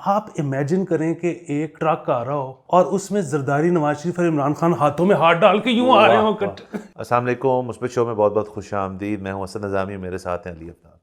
آپ امیجن کریں کہ ایک ٹرک آ رہا ہو اور اس میں زرداری، نواز شریف اور عمران خان ہاتھوں میں ہاتھ ڈال کے یوں آ رہے ہوں. السلام علیکم، مثبت شو میں بہت بہت خوش آمدید. میں ہوں اسد نظامی، میرے ساتھ ہیں علی افطاب.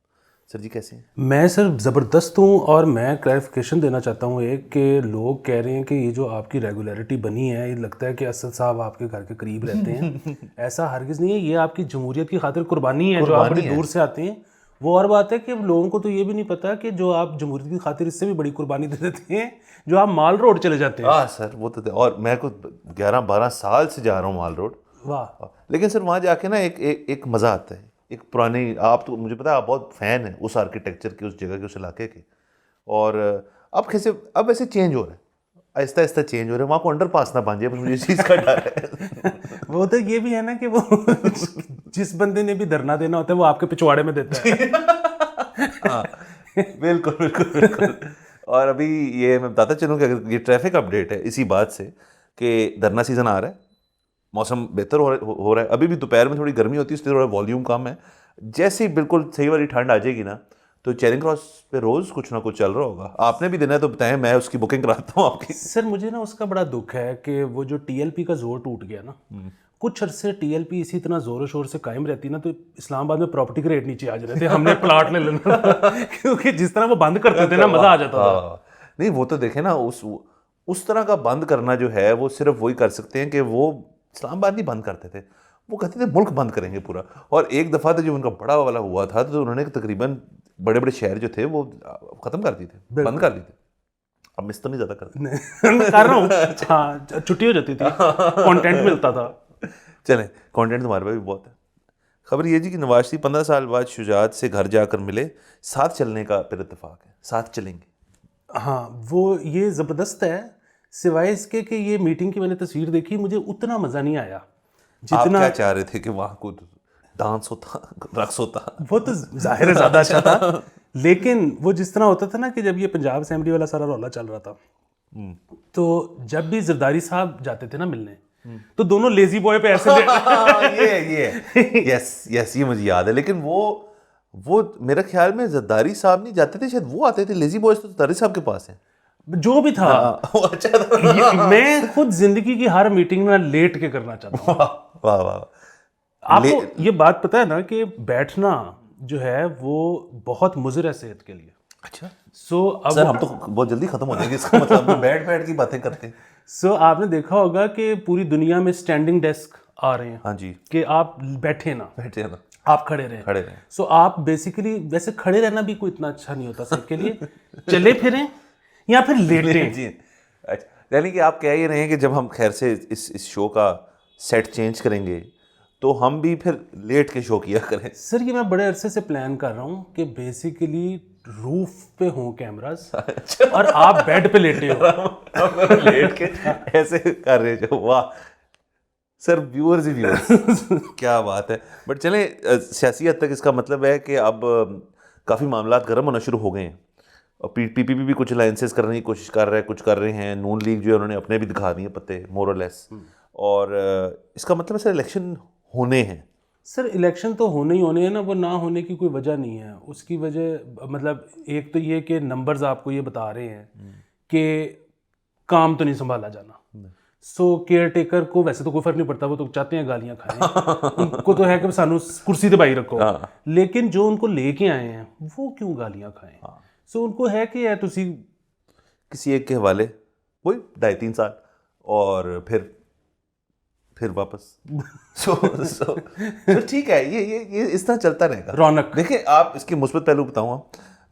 سر جی کیسے ہیں؟ میں سر زبردست ہوں، اور میں کلیریفیکیشن دینا چاہتا ہوں ایک کہ لوگ کہہ رہے ہیں کہ یہ جو آپ کی ریگولیرٹی بنی ہے، یہ لگتا ہے کہ اسد صاحب آپ کے گھر کے قریب رہتے ہیں. ایسا ہرگز نہیں ہے، یہ آپ کی جمہوریت کی خاطر قربانی ہے. جو آپ بڑی دور سے آتے ہیں وہ اور بات ہے کہ لوگوں کو تو یہ بھی نہیں پتا کہ جو آپ جمہوریت کی خاطر اس سے بھی بڑی قربانی دے دیتے ہیں جو آپ مال روڈ چلے جاتے ہیں. ہاں سر وہ تو، اور میں کو 11-12 سال سے جا رہا ہوں مال روڈ. واہ. لیکن سر وہاں جا کے نا ایک مزہ آتا ہے. ایک پرانی، آپ تو مجھے پتا ہے آپ بہت فین ہیں اس آرکیٹیکچر کے، اس جگہ کے، اس علاقے کے. اور اب کیسے اب ایسے چینج ہو رہا ہے، آہستہ آہستہ چینج ہو رہا ہے. وہاں کو انڈر پاس نہ بن جائے، بس مجھے اس چیز کا ڈر ہے. وہ تو یہ بھی ہے نا کہ وہ جس بندے نے بھی دھرنا دینا ہوتا ہے وہ آپ کے پچھواڑے میں دیتا ہے. ہاں بالکل بالکل بالکل. اور ابھی یہ میں بتاتا چلوں کہ اگر یہ ٹریفک اپڈیٹ ہے اسی بات سے کہ دھرنا سیزن آ رہا ہے، موسم بہتر ہو رہا ہے. ابھی بھی دوپہر میں تھوڑی گرمی ہوتی ہے، اس لیے تھوڑا والیوم کم ہے. جیسے ہی بالکل صحیح والی ٹھنڈ آ جائے گی نا تو چیرنگ کراس پہ روز کچھ نہ کچھ چل رہا ہوگا. آپ نے بھی دینا ہے تو بتائیں، میں اس کی بکنگ کراتا ہوں آپ کی. سر مجھے نا اس کا بڑا دکھ ہے کہ وہ جو ٹی ایل پی کا زور ٹوٹ گیا نا، کچھ عرصے ٹی ایل پی اسی طرح زور و شور سے قائم رہتی نا تو اسلام آباد میں پراپرٹی کے ریٹ نیچے آ جاتے تھے. ہم نے پلاٹ لے لینا تھا کیونکہ جس طرح وہ بند کرتے تھے نا مزہ آ جاتا تھا. نہیں وہ تو دیکھیں نا، اس طرح کا بند کرنا جو ہے وہ صرف وہی کر سکتے ہیں کہ وہ اسلام آباد نہیں بند کرتے تھے، وہ کہتے تھے ملک بند کریں گے پورا. اور ایک دفعہ تو جب ان کا بڑا والا ہوا تھا تو انہوں نے تقریباً بڑے بڑے شہر جو تھے وہ ختم کر دیے تھے، بند کر دیے تھے. اب مس تو نہیں زیادہ کرتے، کر رہا ہوں. ہاں چھٹی ہو جاتی تھی، کانٹینٹ ملتا تھا. چلیں کانٹینٹ تمہارے پاس بھی بہت ہے. خبر یہ جی کہ نواز شریف 15 سال بعد شجاعت سے گھر جا کر ملے. ساتھ چلنے کا پھر اتفاق ہے، ساتھ چلیں گے. ہاں وہ یہ زبردست ہے، سوائے اس کے کہ یہ میٹنگ کی میں نے تصویر دیکھی، مجھے اتنا مزہ نہیں آیا آپ جتنا. کیا چاہ رہے تھے کہ وہاں کو ڈانس ہوتا، رقص ہوتا؟ وہ تو ظاہر ہے زیادہ اچھا تھا، لیکن وہ جس طرح ہوتا تھا نا کہ جب یہ پنجاب اسمبلی والا سارا رولا چل رہا تھا تو جب بھی زرداری صاحب جاتے تھے نا ملنے تو دونوں لیزی بوائے پہ ایسے یس یہ مجھے یاد ہے. لیکن وہ میرے خیال میں زرداری صاحب نہیں جاتے تھے، شاید وہ آتے تھے. لیزی بوائز تو زرداری صاحب کے پاس ہیں. جو بھی تھا. میں خود زندگی کی ہر میٹنگ میں لیٹ کے کرنا چاہتا ہوں. واہ واہ. آپ کو یہ بات پتہ ہے نا کہ بیٹھنا جو ہے وہ بہت مضر ہے صحت کے لیے. اچھا سو اب سر ہم تو بہت جلدی ختم ہو جائیں گے، اس کا مطلب بیٹھ کی باتیں کرتے ہیں. سو آپ نے دیکھا ہوگا کہ پوری دنیا میں اسٹینڈنگ ڈیسک آ رہے ہیں. ہاں جی، کہ آپ بیٹھے نا، آپ کھڑے رہیں. سو آپ بیسیکلی ویسے کھڑے رہنا بھی کوئی اتنا اچھا نہیں ہوتا صحت کے لیے. چلے پھریں یا پھر لیٹیں. جی اچھا، یعنی کہ آپ کہہ ہی رہے ہیں کہ جب ہم خیر سے اس شو کا سیٹ چینج کریں گے تو ہم بھی پھر لیٹ کے شو کیا کریں. سر یہ میں بڑے عرصے سے پلان کر رہا ہوں کہ بیسیکلی روف پہ ہوں کیمراز اور آپ بیڈ پہ لیٹے ہو لیٹ کے ایسے کر رہے جو. واہ سر، ویورز ہی ویورز، کیا بات ہے. بٹ چلیں سیاسی حد تک اس کا مطلب ہے کہ اب کافی معاملات گرم ہونا شروع ہو گئے ہیں. اور پی پی بھی کچھ الائنسز کرنے کی کوشش کر رہے ہیں، کچھ کر رہے ہیں. نون لیگ جو ہے انہوں نے اپنے بھی دکھا دیے پتے مور اور لیس. اور اس کا مطلب ہے سر الیکشن ہونے ہیں. سر الیکشن تو ہونے ہی ہونے ہیں نا، وہ نہ ہونے کی کوئی وجہ نہیں ہے. اس کی وجہ مطلب ایک تو یہ کہ نمبرز آپ کو یہ بتا رہے ہیں کہ کام تو نہیں سنبھالا جانا. سو کیئر ٹیکر کو ویسے تو کوئی فرق نہیں پڑتا، وہ تو چاہتے ہیں گالیاں کھائیں، ان کو تو ہے کہ سانو کرسی دبائی رکھو. لیکن جو ان کو لے کے آئے ہیں وہ کیوں گالیاں کھائیں؟ سو ان کو ہے کہ یار تسی کسی ایک کے حوالے وہی 2.5-3 سال اور پھر واپس. سو ٹھیک ہے، یہ اس طرح چلتا رہے گا. رونق دیکھیں آپ اس کے مثبت پہلو بتاؤں.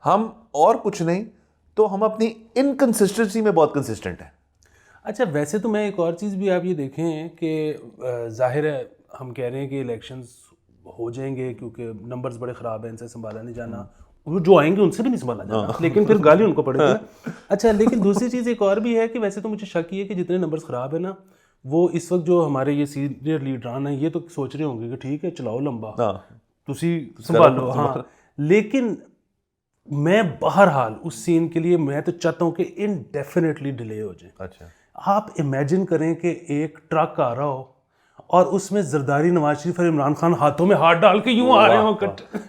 ہم اور کچھ نہیں تو ہم اپنی انکنسسٹنسی میں بہت کنسسٹنٹ ہیں. اچھا ویسے تو میں ایک اور چیز بھی آپ یہ دیکھیں کہ ظاہر ہے ہم کہہ رہے ہیں کہ الیکشنز ہو جائیں گے کیونکہ نمبرز بڑے خراب ہیں، ان سے سنبھالا نہیں جانا. وہ جو آئیں گے ان سے بھی نہیں سنبھالا جانا، لیکن پھر گالی ان کو پڑے گی. اچھا لیکن دوسری چیز ایک اور بھی ہے کہ ویسے تو مجھے شک یہ ہے کہ جتنے نمبرز خراب ہیں نا، وہ اس وقت جو ہمارے یہ سینئر لیڈران ہیں یہ تو سوچ رہے ہوں گے کہ ٹھیک ہے چلاؤ لمبا، تسی سنبھالو. ہاں لیکن میں بہرحال اس سین کے لیے میں تو چاہتا ہوں کہ انڈیفینیٹلی ڈیلے ہو جائے. اچھا آپ امیجن کریں کہ ایک ٹرک آ رہا ہو اور اس میں زرداری، نواز شریف اور عمران خان ہاتھوں میں ہاتھ ڈال کے یوں آ رہے ہوں.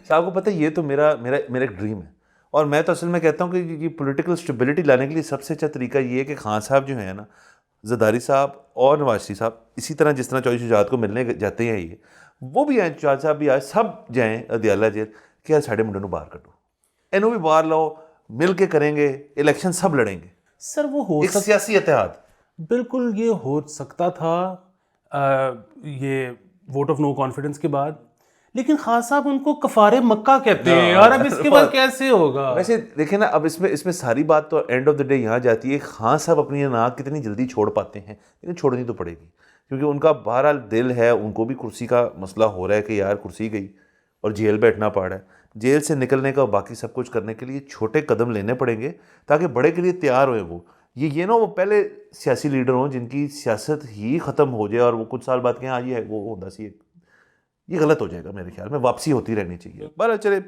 آپ کو پتہ ہے یہ تو میرا ایک ڈریم ہے. اور میں تو اصل میں کہتا ہوں کہ یہ پولیٹیکل اسٹیبلٹی لانے کے لیے سب سے اچھا طریقہ یہ ہے کہ خان صاحب جو ہیں نا، زرداری صاحب اور نواز شریف صاحب، اسی طرح جس طرح چوہدری شجاعت کو ملنے جاتے ہیں، یہ وہ بھی آئیں، چوہدری صاحب بھی آئے، سب جائیں اڈیالہ جیل کہ یار ساڑھے منڈے نو باہر کٹو، اینو بھی باہر لاؤ، مل کے کریں گے الیکشن، سب لڑیں گے. سر وہ ہو ایک سیاسی اتحاد. بالکل یہ ہو سکتا تھا یہ ووٹ آف نو کانفیڈنس کے بعد، لیکن خان صاحب ان کو کفار مکہ کہتے ہیں، اور اب اس کے بعد کیسے ہوگا؟ ویسے دیکھیں نا، اب اس میں ساری بات تو اینڈ آف دا ڈے یہاں جاتی ہے، خان صاحب اپنی ناک کتنی جلدی چھوڑ پاتے ہیں، لیکن چھوڑنی تو پڑے گی، کیونکہ ان کا بہرحال دل ہے، ان کو بھی کرسی کا مسئلہ ہو رہا ہے کہ یار کرسی گئی اور جیل بیٹھنا پڑ رہا ہے. جیل سے نکلنے کا باقی سب کچھ کرنے کے لیے چھوٹے قدم لینے پڑیں گے تاکہ بڑے کے لیے تیار ہوئے. وہ یہ نا، وہ پہلے سیاسی لیڈر ہوں جن کی سیاست ہی ختم ہو جائے اور وہ کچھ سال بعد کہیں آج ہے وہ ہوتا سی، یہ غلط ہو جائے گا. میرے خیال میں واپسی ہوتی رہنی چاہیے. بہرحال چلے،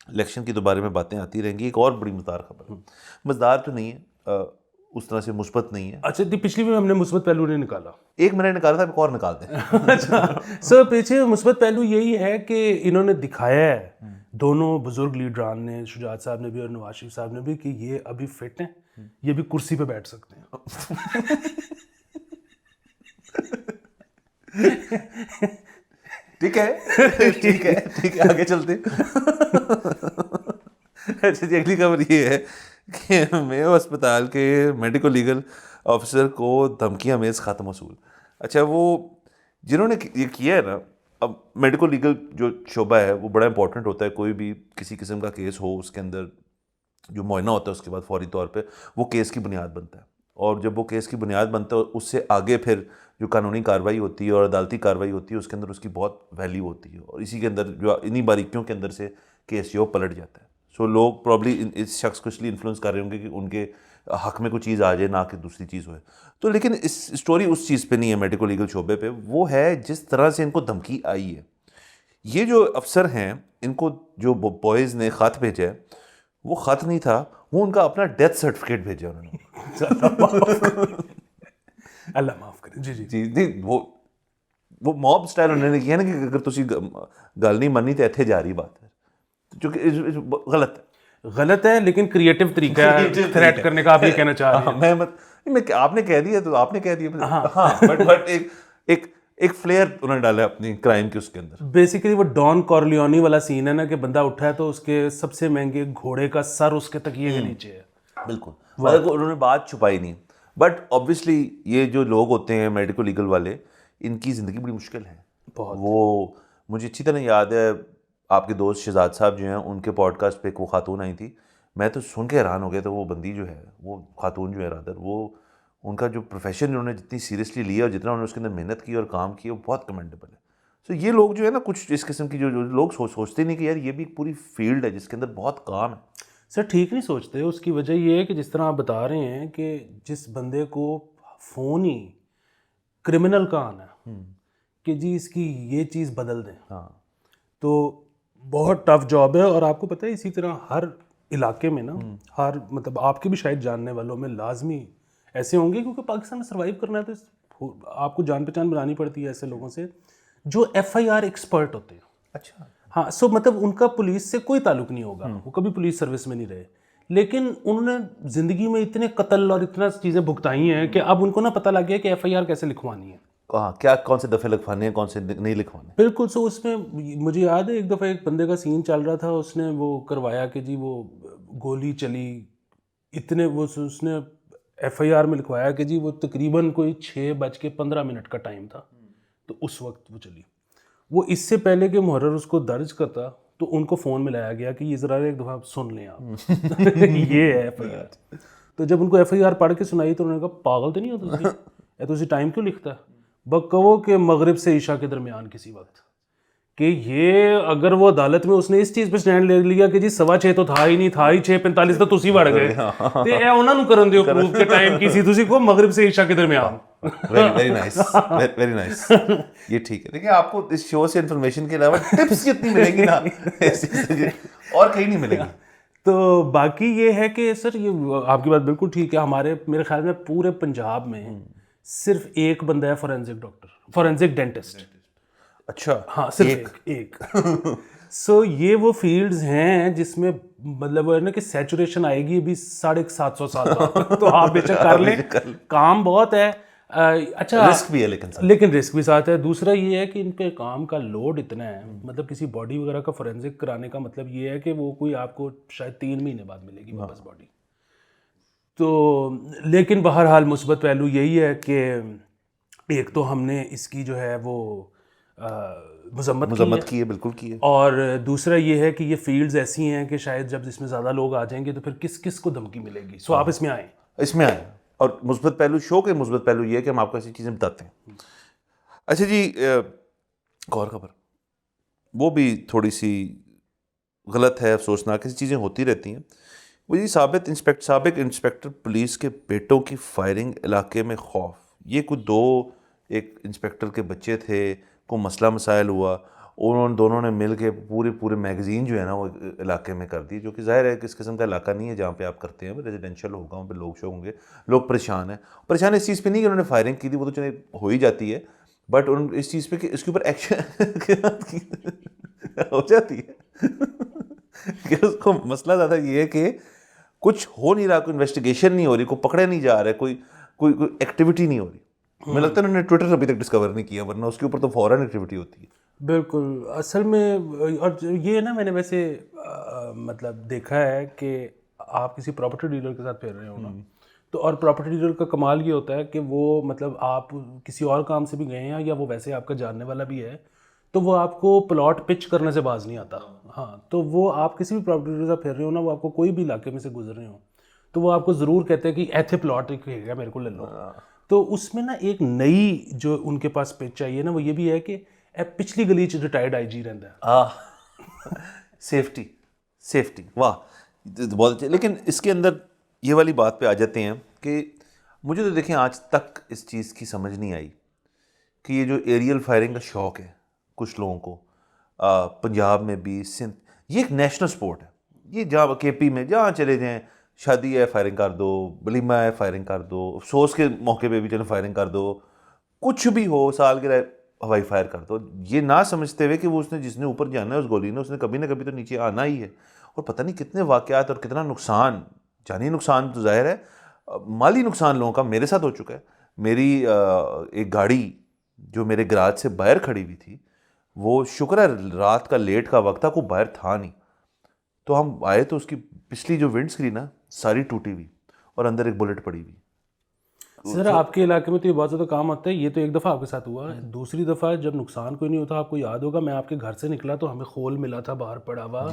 الیکشن کی تو بارے میں باتیں آتی رہیں گی. ایک اور بڑی مزدار خبر، مزدار تو نہیں ہے، اس طرح سے مثبت نہیں ہے. اچھا، پچھلی میں ہم نے مثبت پہلو نہیں نکالا، ایک میں نے نکالا تھا، ایک اور نکال دیں. اچھا سر، پیچھے مثبت پہلو یہی ہے کہ انہوں نے دکھایا ہے، دونوں بزرگ لیڈران نے، شجاعت صاحب نے بھی اور نواز شریف صاحب نے بھی، کہ یہ ابھی فٹ ہیں، یہ بھی کرسی پہ بیٹھ سکتے ہیں. ٹھیک ہے، آگے چلتے. اچھا جی، اگلی خبر یہ ہے کہ میو اسپتال کے میڈیکل لیگل آفیسر کو دھمکیاں میز خاتمہ موصول. اچھا، وہ جنہوں نے یہ کیا ہے نا، اب میڈیکل لیگل جو شعبہ ہے وہ بڑا امپورٹنٹ ہوتا ہے. کوئی بھی کسی قسم کا کیس ہو، اس کے اندر جو معائنہ ہوتا ہے اس کے بعد فوری طور پہ وہ کیس کی بنیاد بنتا ہے، اور جب وہ کیس کی بنیاد بنتا ہے اس سے آگے پھر جو قانونی کارروائی ہوتی ہے اور عدالتی کارروائی ہوتی ہے اس کے اندر اس کی بہت ویلیو ہوتی ہے، اور اسی کے اندر جو انہی باریکیوں کے اندر سے کیس جو پلٹ جاتا ہے. سو لوگ پرابلی اس شخص کو اس لیے انفلوئنس کر رہے ہوں گے کہ ان کے حق میں کوئی چیز آ جائے، نہ کہ دوسری چیز ہوئے. تو لیکن اس اسٹوری اس چیز پہ نہیں ہے، میڈیکل لیگل شعبے پہ. وہ ہے جس طرح سے ان کو دھمکی آئی ہے. یہ جو افسر ہیں، ان کو جو بوائز نے خط بھیجا ہے، وہ خط نہیں تھا، وہ ان کا اپنا ڈیتھ سرٹیفکیٹ بھیجا انہوں نے. اللہ معاف کرے. جی جی نہیں، وہ موب سٹائل انہوں نے کیا نا، کہ اگر تسی گل نہیں مننی تو ایتھے جاری بات ہے، چونکہ غلط ہے لیکن کریٹو طریقہ ہے تھریٹ کرنے کا. آپ یہ کہنا چاہ رہے ہیں؟ آپ نے کہہ دیا تو آپ نے کہہ دیا. ہاں، بٹ ایک فلیئر انہوں نے ڈالا اپنی کرائم کے اس کے اندر. بیسیکلی وہ ڈان کارلیونی والا سین ہے نا، کہ بندہ اٹھا ہے تو اس کے سب سے مہنگے گھوڑے کا سر اس کے تکیے کے نیچے ہے. بالکل، انہوں نے بات چھپائی نہیں. بٹ آبویسلی یہ جو لوگ ہوتے ہیں میڈیکل لیگل والے، ان کی زندگی بڑی مشکل ہے. وہ مجھے اچھی طرح یاد ہے، آپ کے دوست شہزاد صاحب جو ہیں، ان کے پوڈ کاسٹ پہ ایک وہ خاتون آئی تھی. میں تو سن کے حیران ہو گیا تھا. وہ بندی جو ہے، وہ خاتون جو ہے رادر، وہ ان کا جو پروفیشن انہوں نے جتنی سیریسلی لیا اور جتنا انہوں نے اس کے اندر محنت کی اور کام کیا، وہ بہت کمنڈیبل ہے. سو یہ لوگ جو ہے نا، کچھ اس قسم کی جو لوگ سوچتے نہیں کہ یار یہ بھی ایک پوری فیلڈ ہے جس کے اندر بہت کام ہے. سر ٹھیک نہیں سوچتے. اس کی وجہ یہ ہے کہ جس طرح آپ بتا رہے ہیں کہ جس بندے کو فون ہی کرمنل کا آنا ہے کہ جی اس کی یہ چیز بدل دیں، ہاں، تو بہت ٹف جاب ہے. اور آپ کو پتہ ہے اسی طرح ہر علاقے میں نا، ہر مطلب آپ کے بھی شاید جاننے والوں میں لازمی ایسے ہوں گے، کیونکہ پاکستان میں سروائیو کرنا ہے تو آپ کو جان پہچان بنانی پڑتی ہے ایسے لوگوں سے جو ایف آئی آر ایکسپرٹ ہوتے ہیں. اچھا، ہاں، سو مطلب ان کا پولیس سے کوئی تعلق نہیں ہوگا، وہ کبھی پولیس سروس میں نہیں رہے، لیکن انہوں نے زندگی میں اتنے قتل اور اتنا چیزیں بھگتائی ہیں کہ اب ان کو نا پتہ لگ گیا کہ ایف آئی آر کیسے لکھوانی ہے، کیا کون سے دفعے لکھوانے ہیں، کون سے نہیں لکھوانے. بالکل. سو اس میں مجھے یاد ہے ایک دفعہ ایک بندے کا سین چل رہا تھا، اس نے وہ کروایا کہ جی وہ گولی چلی اتنے، وہ اس نے ایف آئی آر میں لکھوایا کہ جی وہ تقریباً کوئی 6:15 کا ٹائم تھا، تو اس وقت وہ چلی. وہ اس سے پہلے کہ محرر اس کو درج کرتا تو ان کو فون میں لایا گیا کہ یہ ذرا ایک دفعہ سن لیں آپ. یہ ہے ایف آئی آر. تو جب ان کو ایف آئی آر پڑھ کے سنائی تو انہوں نے کہا پاگل تو نہیں ہوتا یہ تو اسی ٹائم کیوں لکھتا ہے، بکو کہ مغرب سے عشاء کے درمیان کسی وقت، کہ یہ اگر وہ عدالت میں اس نے اس چیز پہ سٹینڈ لے لیا کہ جی 6:15 تو تھا ہی نہیں، تھا ہی 6:45 تو تسی وڑ گئے، تے اے انہاں نوں کرن دیو پروف کہ ٹائم کی سی، تسی کو مغرب سے عشاء کے درمیان. Very nice, very nice. یہ ٹھیک ہے. دیکھیں، آپ کو اس شو سے انفارمیشن کے علاوہ ٹپس جتنی ملیں گی نا اور کہیں نہیں ملیں گی. تو باقی یہ ہے کہ سر یہ آپ کی بات بالکل ٹھیک ہے. ہمارے میرے خیال میں پورے پنجاب میں صرف ایک بندہ ہے فورینسک ڈاکٹر، فورینسک ڈینٹسٹ. اچھا، ہاں، صرف ایک. سو یہ وہ فیلڈز ہیں جس میں مطلب وہ ہے نا کہ سیچوریشن آئے گی ابھی 750 سال بعد، تو آپ بے شک کر لیں، کام بہت ہے. اچھا رسک بھی ہے لیکن رسک بھی ساتھ ہے. دوسرا یہ ہے کہ ان پہ کام کا لوڈ اتنا ہے، مطلب کسی باڈی وغیرہ کا فورینزک کرانے کا مطلب یہ ہے کہ وہ کوئی آپ کو شاید 3 مہینے بعد ملے گی واپس باڈی. تو لیکن بہرحال مثبت پہلو یہی ہے کہ ایک تو ہم نے اس کی جو ہے وہ مذمت کی ہے، بالکل کی ہے، اور دوسرا یہ ہے کہ یہ فیلڈز ایسی ہیں کہ شاید جب اس میں زیادہ لوگ آ جائیں گے تو پھر کس کو دھمکی ملے گی. سو آپ اس میں آئیں. اور مثبت پہلو شو کے مثبت پہلو یہ ہے کہ ہم آپ کو ایسی چیزیں بتاتے ہیں. اچھا جی، ایک اور خبر وہ بھی تھوڑی سی غلط ہے، افسوسناک، ایسی چیزیں ہوتی رہتی ہیں. وہ جی سابق انسپیکٹر پولیس کے بیٹوں کی فائرنگ، علاقے میں خوف. یہ کچھ ایک انسپیکٹر کے بچے تھے، کو مسئلہ مسائل ہوا، دونوں نے مل کے پورے میگزین جو ہے نا وہ علاقے میں کر دی، جو کہ ظاہر ہے کہ اس قسم کا علاقہ نہیں ہے جہاں پہ آپ کرتے ہیں، ریزیڈینشیل ہوگا، وہاں پہ لوگ شو ہوں گے، لوگ پریشان اس چیز پہ نہیں کہ انہوں نے فائرنگ کی تھی، وہ تو چلے ہو ہی جاتی ہے، بٹ اس چیز پہ کہ اس کے اوپر ایکشن ہو جاتی ہے کہ اس کو مسئلہ زیادہ یہ ہے کہ کچھ ہو نہیں رہا، کوئی انویسٹیگیشن نہیں ہو رہی، کوئی پکڑے نہیں جا رہے، کوئی ایکٹیویٹی نہیں ہو رہی. مجھے لگتا ہے انہوں نے ٹویٹر ابھی تک ڈسکور نہیں کیا، ورنہ اس کے اوپر تو فوراً ایکٹیویٹی ہوتی ہے. بالکل. اصل میں اور یہ نا میں نے ویسے مطلب دیکھا ہے کہ آپ کسی پراپرٹی ڈیلر کے ساتھ پھر رہے ہو نا، تو اور پراپرٹی ڈیلر کا کمال یہ ہوتا ہے کہ وہ مطلب آپ کسی اور کام سے بھی گئے ہیں یا وہ ویسے آپ کا جاننے والا بھی ہے، تو وہ آپ کو پلاٹ پچ کرنے سے باز نہیں آتا. ہاں، تو وہ آپ کسی بھی پراپرٹی ڈیلر سے پھر رہے ہو نا، وہ آپ کو کوئی بھی علاقے میں سے گزر رہے ہو تو وہ آپ کو ضرور کہتے ہیں کہ ایتھے پلاٹ ہے میرے کو لے لو. تو اس میں نا ایک نئی جو ان کے پاس پچ چاہیے نا، وہ یہ بھی ہے کہ پچھلی گلی چ ریٹائرڈ آئی جی رہتا ہے. سیفٹی واہ بہت اچھا. لیکن اس کے اندر یہ والی بات پہ آ جاتے ہیں کہ مجھے تو دیکھیں آج تک اس چیز کی سمجھ نہیں آئی کہ یہ جو ایریل فائرنگ کا شوق ہے کچھ لوگوں کو، پنجاب میں بھی، سندھ، یہ ایک نیشنل سپورٹ ہے. یہ جہاں کے پی میں جہاں چلے جائیں، شادی ہے فائرنگ کر دو، ولیمہ ہے فائرنگ کر دو، افسوس کے موقع پہ بھی چلو فائرنگ کر دو، کچھ بھی ہو، سالگرہ ہوائی فائر کر دو. یہ نہ سمجھتے ہوئے کہ وہ جس نے اوپر جانا ہے اس گولی نے، اس نے کبھی نہ کبھی تو نیچے آنا ہی ہے. اور پتہ نہیں کتنے واقعات اور کتنا نقصان، جانی نقصان تو ظاہر ہے، مالی نقصان لوگوں کا میرے ساتھ ہو چکا ہے. میری ایک گاڑی جو میرے گراج سے باہر کھڑی ہوئی تھی، وہ شکر ہے رات کا لیٹ کا وقت تھا، کوئی باہر تھا نہیں، تو ہم آئے تو اس کی پچھلی جو ونڈ اسکرین ہے ساری ٹوٹی ہوئی اور اندر ایک بلٹ پڑی ہوئی. سر آپ کے علاقے میں تو یہ بہت زیادہ کام آتا ہے. یہ تو ایک دفعہ آپ کے ساتھ ہوا. دوسری دفعہ جب نقصان کوئی نہیں ہوتا، آپ کو یاد ہوگا میں آپ کے گھر سے نکلا تو ہمیں خول ملا تھا باہر پڑا ہوا،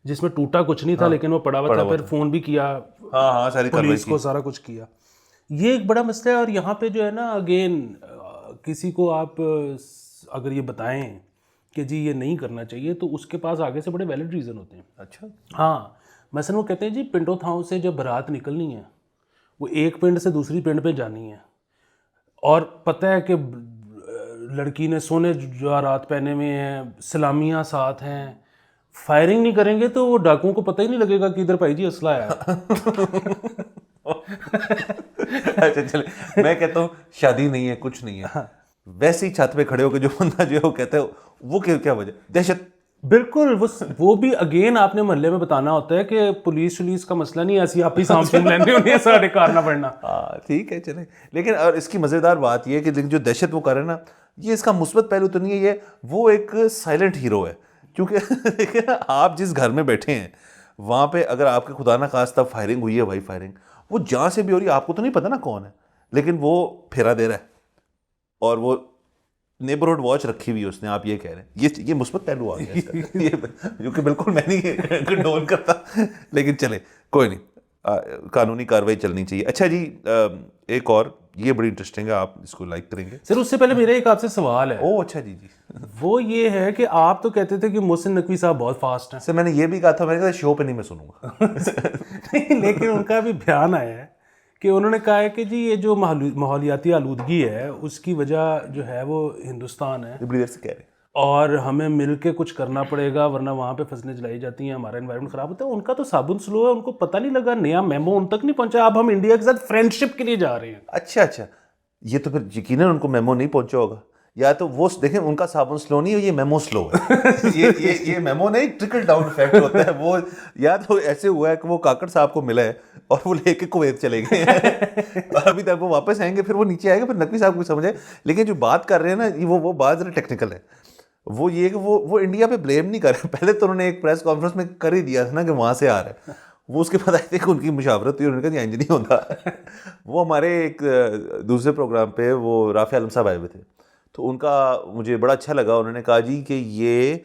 جس میں ٹوٹا کچھ نہیں تھا لیکن وہ پڑا ہوا تھا. پھر فون بھی کیا پولیس کو، سارا کچھ کیا. یہ ایک بڑا مسئلہ ہے. اور یہاں پہ جو ہے نا اگین کسی کو آپ اگر یہ بتائیں کہ جی یہ نہیں کرنا چاہیے تو اس کے پاس آگے سے بڑے ویلڈ ریزن ہوتے ہیں. اچھا ہاں، مثلا وہ کہتے ہیں جی پنڈو تھاؤں سے جب بارات نکلنی ہے، وہ ایک پنڈ سے دوسری پنڈ پہ جانی ہے، اور پتہ ہے کہ لڑکی نے سونے جواہرات پہنے ہوئے ہیں، سلامیاں ساتھ ہیں، فائرنگ نہیں کریں گے تو وہ ڈاکوؤں کو پتہ ہی نہیں لگے گا کہ ادھر بھائی جی اسلحہ ہے. اچھا چلے، میں کہتا ہوں شادی نہیں ہے، کچھ نہیں ہے، ویسے ہی چھت پہ کھڑے ہو کے جو بندہ جو ہے وہ کہتا ہے وہ کیا وجہ، دہشت. بالکل. وہ بھی اگین آپ نے محلے میں بتانا ہوتا ہے کہ پولیس کا مسئلہ نہیں ہے، ایسی آپ ہی سام سوم لینے ہونی ہے، سارے کار نہ پڑنا. ہاں ٹھیک ہے چلیں. لیکن اور اس کی مزیدار بات یہ ہے کہ جو دہشت وہ کر رہے ہیں نا، یہ اس کا مثبت پہلو تو نہیں ہے، یہ وہ ایک سائلنٹ ہیرو ہے. کیونکہ دیکھیں نا، آپ جس گھر میں بیٹھے ہیں وہاں پہ اگر آپ کے خدا نہ خواستہ فائرنگ ہوئی ہے، بھائی فائرنگ وہ جہاں سے بھی ہو رہی ہے، آپ کو تو نہیں پتا نا کون ہے، لیکن وہ پھیرا دے رہا ہے اور وہ نیبرہڈ واچ رکھی ہوئی ہے اس نے. آپ یہ کہہ رہے ہیں یہ مثبت پہلو آ گیا جو کہ بالکل میں نہیں کنڈول کرتا، لیکن چلے کوئی نہیں، قانونی کارروائی چلنی چاہیے. اچھا جی، ایک اور یہ بڑی انٹرسٹنگ ہے، آپ اس کو لائک کریں گے. سر اس سے پہلے میرا ایک آپ سے سوال ہے. اوہ اچھا جی. وہ یہ ہے کہ آپ تو کہتے تھے کہ محسن نقوی صاحب بہت فاسٹ ہیں. سر میں نے یہ بھی کہا تھا، میں نے کہا شو پہ نہیں میں سنوں گا. لیکن ان کا بھی بیان آیا ہے کہ انہوں نے کہا ہے کہ جی یہ جو ماحولیاتی آلودگی ہے اس کی وجہ جو ہے وہ ہندوستان ہے، بڑی دیر سے کہہ رہے ہیں، اور ہمیں مل کے کچھ کرنا پڑے گا ورنہ وہاں پہ فصلیں جلائی جاتی ہیں، ہمارا انوائرمنٹ خراب ہوتا ہے. ان کا تو صابن سلو ہے، ان کو پتہ نہیں لگا، نیا میمو ان تک نہیں پہنچا. اب ہم انڈیا کے ساتھ فرینڈ شپ کے لیے جا رہے ہیں. اچھا یہ تو پھر یقیناً ان کو میمو نہیں پہنچا ہوگا. یا تو وہ دیکھیں ان کا صابن سلو نہیں ہے, یہ میمو سلو ہے. یہ میمو نہیں, ٹرکل ڈاؤن افیکٹ ہوتا ہے وہ. یا تو ایسے ہوا ہے کہ وہ کاکڑ صاحب کو ملا ہے اور وہ لے کے کویت چلے گئے ہیں, اور ابھی تک وہ واپس آئیں گے, پھر وہ نیچے آئے گا, پھر نقوی صاحب کو سمجھے. لیکن جو بات کر رہے ہیں نا, وہ بات ذرا ٹیکنیکل ہے. وہ یہ کہ وہ انڈیا پہ بلیم نہیں کر رہے. پہلے تو انہوں نے ایک پریس کانفرنس میں کر ہی دیا تھا نا کہ وہاں سے آ رہا ہے. وہ اس کے بعد آئے تھے کہ ان کی مشاورت ہوئی, انہوں نے کہا انج نہیں ہوتا. وہ ہمارے ایک دوسرے پروگرام پہ وہ رافع عالم صاحب آئے ہوئے تھے, تو ان کا مجھے بڑا اچھا لگا. انہوں نے کہا جی کہ یہ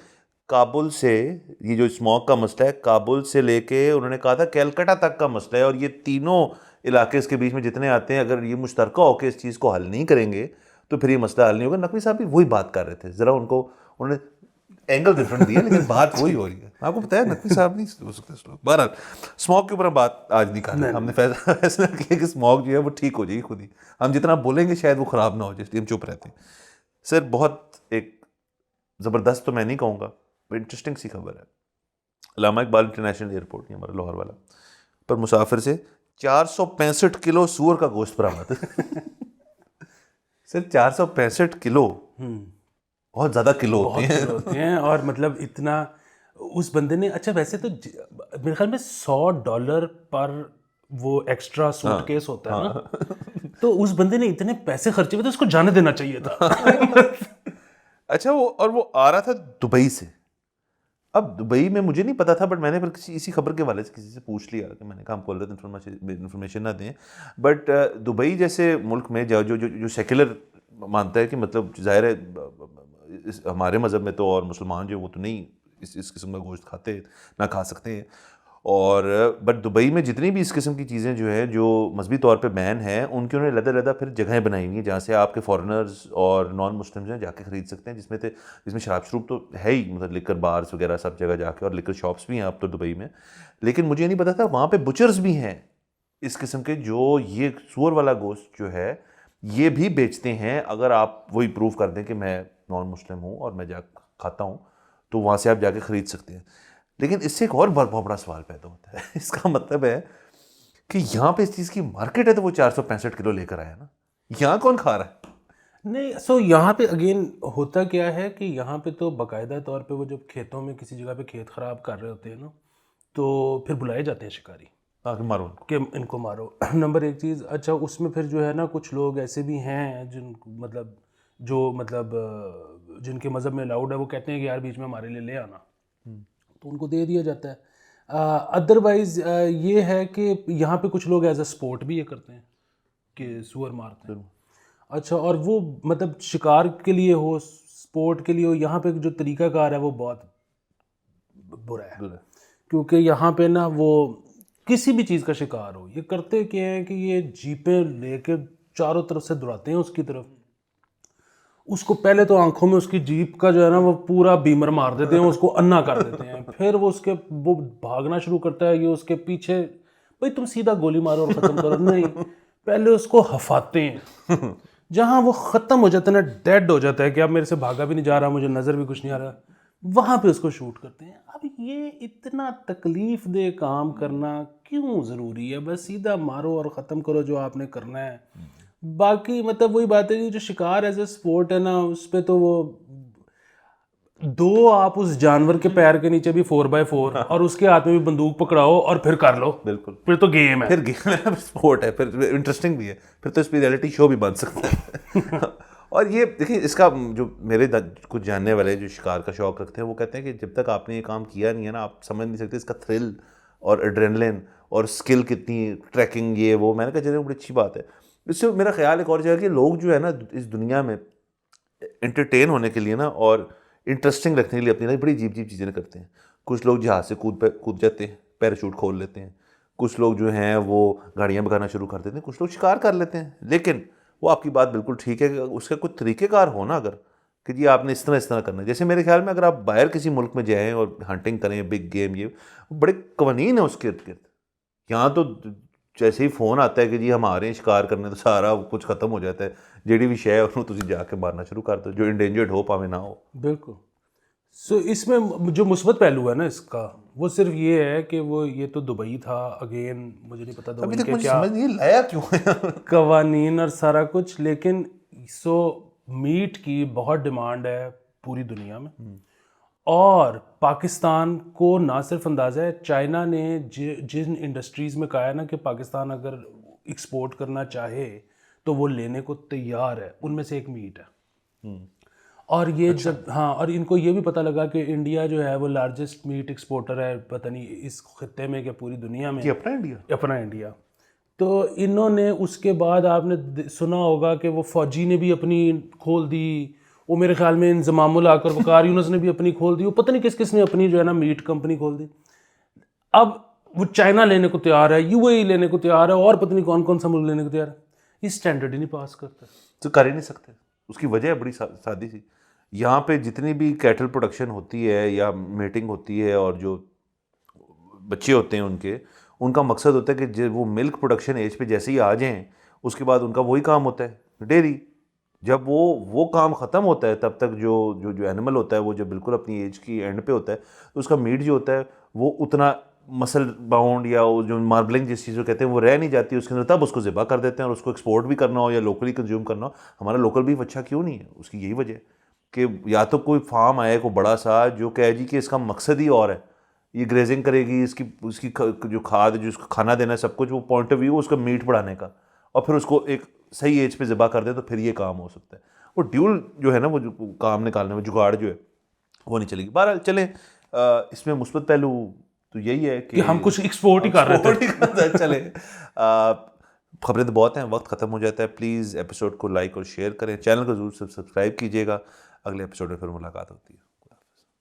کابل سے, یہ جو اسموگ کا مسئلہ ہے, کابل سے لے کے انہوں نے کہا تھا کیلکٹا تک کا مسئلہ ہے, اور یہ تینوں علاقے اس کے بیچ میں جتنے آتے ہیں, اگر یہ مشترکہ ہو کے اس چیز کو حل نہیں کریں گے تو پھر یہ مسئلہ حل نہیں ہوگا. نقوی صاحب بھی وہی بات کر رہے تھے, ذرا ان کو انہوں نے اینگل ڈفرنٹ دیا, لیکن بات وہی ہو رہی ہے. آپ کو بتایا نقوی صاحب نہیں ہو سکتے سلو. بہرحال اسموگ کے اوپر ہم بات آج نہیں کر رہے, ہم نے فیصلہ کیا کہ اسموگ جو ہے وہ ٹھیک ہو جائے گی خود ہی. ہم جتنا بولیں گے شاید وہ خراب نہ ہو جائے, اس لیے ہم چپ رہتے ہیں. سر بہت ایک زبردست تو میں نہیں کہوں گا, انٹرسٹنگ سی خبر ہے. علامہ اقبال انٹرنیشنل ایئرپورٹ, ہمارا لاہور والا, پر مسافر سے 465 کلو سور کا گوشت برآمد. سر 465 کلو بہت زیادہ کلو ہوتے ہیں. اور مطلب اتنا اس بندے نے, اچھا ویسے تو میرے خیال میں $100 پر وہ ایکسٹرا سوٹ کیس ہوتا ہے نا, تو اس بندے نے اتنے پیسے خرچے ہوئے تھے, اس کو جانے دینا چاہیے تھا. اچھا وہ آ رہا تھا دبئی سے. اب دبئی میں مجھے نہیں پتا تھا, بٹ میں نے پھر اسی خبر کے والے سے کسی سے پوچھ لیا کہ میں نے کہا ہم کو انفارمیشن نہ دیں, بٹ دبئی جیسے ملک میں جو سیکولر مانتا ہے کہ مطلب ظاہر ہے ہمارے مذہب میں تو, اور مسلمان جو وہ تو نہیں اس قسم کا گوشت کھاتے, نہ کھا سکتے ہیں. اور بٹ دبئی میں جتنی بھی اس قسم کی چیزیں جو ہیں جو مذہبی طور پہ بین ہیں, ان کی انہوں نے علیحدہ پھر جگہیں بنائی ہوئی ہیں جہاں سے آپ کے فارنرز اور نان مسلمز ہیں جا کے خرید سکتے ہیں, جس میں شراب شروب تو ہے ہی, مطلب لیکر بارز وغیرہ سب جگہ جا کے, اور لیکر شاپس بھی ہیں اب تو دبئی میں. لیکن مجھے نہیں پتا تھا وہاں پہ بچرز بھی ہیں اس قسم کے, جو یہ سور والا گوشت جو ہے یہ بھی بیچتے ہیں. اگر آپ وہی پروف کر دیں کہ میں نان مسلم ہوں اور میں جا کھاتا ہوں, تو وہاں سے آپ جا کے خرید سکتے ہیں. لیکن اس سے ایک اور بہت بڑا سوال پیدا ہوتا ہے. اس کا مطلب ہے کہ یہاں پہ اس چیز کی مارکیٹ ہے, تو وہ 465 کلو لے کر آیا نا, یہاں کون کھا رہا ہے؟ نہیں, سو یہاں پہ اگین ہوتا کیا ہے کہ یہاں پہ تو باقاعدہ طور پہ وہ جب کھیتوں میں کسی جگہ پہ کھیت خراب کر رہے ہوتے ہیں نا, تو پھر بلائے جاتے ہیں شکاری مارو کہ ان کو مارو. نمبر ایک چیز. اچھا اس میں پھر جو ہے نا کچھ لوگ ایسے بھی ہیں جن کے مذہب میں الاؤڈ ہے, وہ کہتے ہیں کہ یار بیچ میں ہمارے لیے لے آنا, تو ان کو دے دیا جاتا ہے. ادروائز یہ ہے کہ یہاں پہ کچھ لوگ ایز اے سپورٹ بھی یہ کرتے ہیں کہ سور مارتے ہیں. اچھا, اور وہ مطلب شکار کے لیے ہو, سپورٹ کے لیے ہو, یہاں پہ جو طریقہ کار ہے وہ بہت برا ہے. کیونکہ یہاں پہ نا وہ کسی بھی چیز کا شکار ہو, یہ کرتے کیا ہیں کہ یہ جیپیں لے کے چاروں طرف سے دوڑاتے ہیں اس کی طرف. اس کو پہلے تو آنکھوں میں اس کی جیپ کا جو ہے نا وہ پورا بیمر مار دیتے ہیں, اس کو انا کر دیتے ہیں. پھر وہ بھاگنا شروع کرتا ہے, یہ اس کے پیچھے, بھائی تم سیدھا گولی مارو اور ختم کرو. نہیں, پہلے اس کو ہفاتے ہیں. جہاں وہ ختم ہو جاتا ہے نا, ڈیڈ ہو جاتا ہے کہ اب میرے سے بھاگا بھی نہیں جا رہا, مجھے نظر بھی کچھ نہیں آ رہا, وہاں پہ اس کو شوٹ کرتے ہیں. اب یہ اتنا تکلیف دہ کام کرنا کیوں ضروری ہے؟ بس سیدھا مارو اور ختم کرو جو آپ نے کرنا ہے. باقی مطلب وہی بات ہے, جو شکار ایز اے سپورٹ ہے نا, اس پہ تو وہ دو آپ اس جانور کے پیر کے نیچے بھی 4x4 اور اس کے ہاتھ میں بھی بندوق پکڑاؤ اور پھر کر لو. بالکل, پھر تو گیم ہے, پھر گیم ہے, سپورٹ ہے, پھر انٹرسٹنگ بھی ہے, پھر تو اس پہ ریئلٹی شو بھی بن سکتا ہے. اور یہ دیکھیں, اس کا جو میرے کچھ جاننے والے جو شکار کا شوق رکھتے ہیں, وہ کہتے ہیں کہ جب تک آپ نے یہ کام کیا نہیں ہے نا, آپ سمجھ نہیں سکتے اس کا تھرل اور ایڈرینلن اور اسکل کتنی, ٹریکنگ, یہ وہ. میں نے کہا چلے بڑی اچھی بات ہے. اس سے میرا خیال ایک اور جگہ کہ لوگ جو ہے نا اس دنیا میں انٹرٹین ہونے کے لیے نا اور انٹرسٹنگ رکھنے کے لیے اپنی نا بڑی عجیب چیزیں کرتے ہیں. کچھ لوگ جہاز سے کود جاتے ہیں, پیراشوٹ کھول لیتے ہیں. کچھ لوگ جو ہیں وہ گاڑیاں بگانا شروع کر دیتے ہیں. کچھ لوگ شکار کر لیتے ہیں. لیکن وہ آپ کی بات بالکل ٹھیک ہے کہ اس کا کوئی طریقہ کار ہو نا, اگر کہ جی آپ نے اس طرح کرنا ہے. جیسے میرے خیال میں اگر آپ باہر کسی ملک میں جائیں اور ہنٹنگ کریں, بگ گیم, یہ بڑے قوانین ہیں اس کے ارد گرد. یہاں تو جیسے ہی فون آتا ہے کہ جی ہم آ رہے ہیں شکار کرنے, تو سارا کچھ ختم ہو جاتا ہے. جیڑی بھی شے ہے انہوں تسی جا کے مارنا شروع کر دو, جو انڈینجرڈ ہو پاوے نہ ہو. بالکل. سو اس میں جو مثبت پہلو ہے نا اس کا, وہ صرف یہ ہے کہ وہ یہ تو دبئی تھا. اگین مجھے نہیں پتا دبئی کے کیا لایا کیوں ہے قوانین اور سارا کچھ. لیکن سو میٹ کی بہت ڈیمانڈ ہے پوری دنیا میں، اور پاکستان کو نہ صرف اندازہ ہے، چائنا نے جن انڈسٹریز میں کہا ہے نا کہ پاکستان اگر ایکسپورٹ کرنا چاہے تو وہ لینے کو تیار ہے، ان میں سے ایک میٹ ہے. اور یہ جب اور ان کو یہ بھی پتہ لگا کہ انڈیا جو ہے وہ لارجسٹ میٹ ایکسپورٹر ہے، پتہ نہیں اس خطے میں کہ پوری دنیا میں، اپنا انڈیا. تو انہوں نے اس کے بعد آپ نے سنا ہوگا کہ وہ فوجی نے بھی اپنی کھول دی، وہ میرے خیال میں انضمام الحق اور وقار یونس نے بھی اپنی کھول دی، وہ پتہ نہیں کس کس نے اپنی جو ہے نا میٹ کمپنی کھول دی. اب وہ چائنا لینے کو تیار ہے، یو اے ای لینے کو تیار ہے، اور پتہ نہیں کون کون سا ملک لینے کو تیار ہے. یہ اسٹینڈرڈ ہی نہیں پاس کرتا. تو کر ہی نہیں سکتے. اس کی وجہ ہے بڑی سادی سی. یہاں پہ جتنی بھی کیٹل پروڈکشن ہوتی ہے یا میٹنگ ہوتی ہے اور جو بچے ہوتے ہیں ان کا مقصد ہوتا ہے کہ جب وہ ملک پروڈکشن ایج پہ جیسے ہی آ جائیں اس کے بعد ان کا وہی کام ہوتا ہے ڈیری. جب وہ کام ختم ہوتا ہے تب تک جو اینیمل ہوتا ہے وہ جب بالکل اپنی ایج کی اینڈ پہ ہوتا ہے تو اس کا میٹ جو ہوتا ہے وہ اتنا مسل باؤنڈ یا جو ماربلنگ جس چیز کو کہتے ہیں وہ رہ نہیں جاتی اس کے اندر، تب اس کو ذبح کر دیتے ہیں. اور اس کو ایکسپورٹ بھی کرنا ہو یا لوکلی کنزیوم کرنا ہو، ہمارا لوکل بیف اچھا کیوں نہیں ہے؟ اس کی یہی وجہ ہے کہ یا تو کوئی فارم آئے کوئی بڑا سا جو کہے جی کہ اس کا مقصد ہی اور ہے، یہ گریزنگ کرے گی، اس کی جو کھاد جو اس کو کھانا دینا ہے سب کچھ، وہ پوائنٹ آف ویو اس کا میٹ بڑھانے کا، اور پھر اس کو ایک صحیح ایج پہ ذبح کر دے تو پھر یہ کام ہو سکتا ہے. وہ ڈیول جو ہے نا وہ جو کام نکالنے میں جگاڑ جو ہے وہ نہیں چلے گی. بہرحال چلیں، اس میں مثبت پہلو تو یہی ہے کہ ہم کچھ ایکسپورٹ ہی کر رہے تھے. چلیں خبریں تو بہت ہیں، وقت ختم ہو جاتا ہے. پلیز ایپیسوڈ کو لائک اور شیئر کریں، چینل کو ضرور سبسکرائب کیجیے گا. اگلے ایپیسوڈ میں پھر ملاقات ہوتی ہے.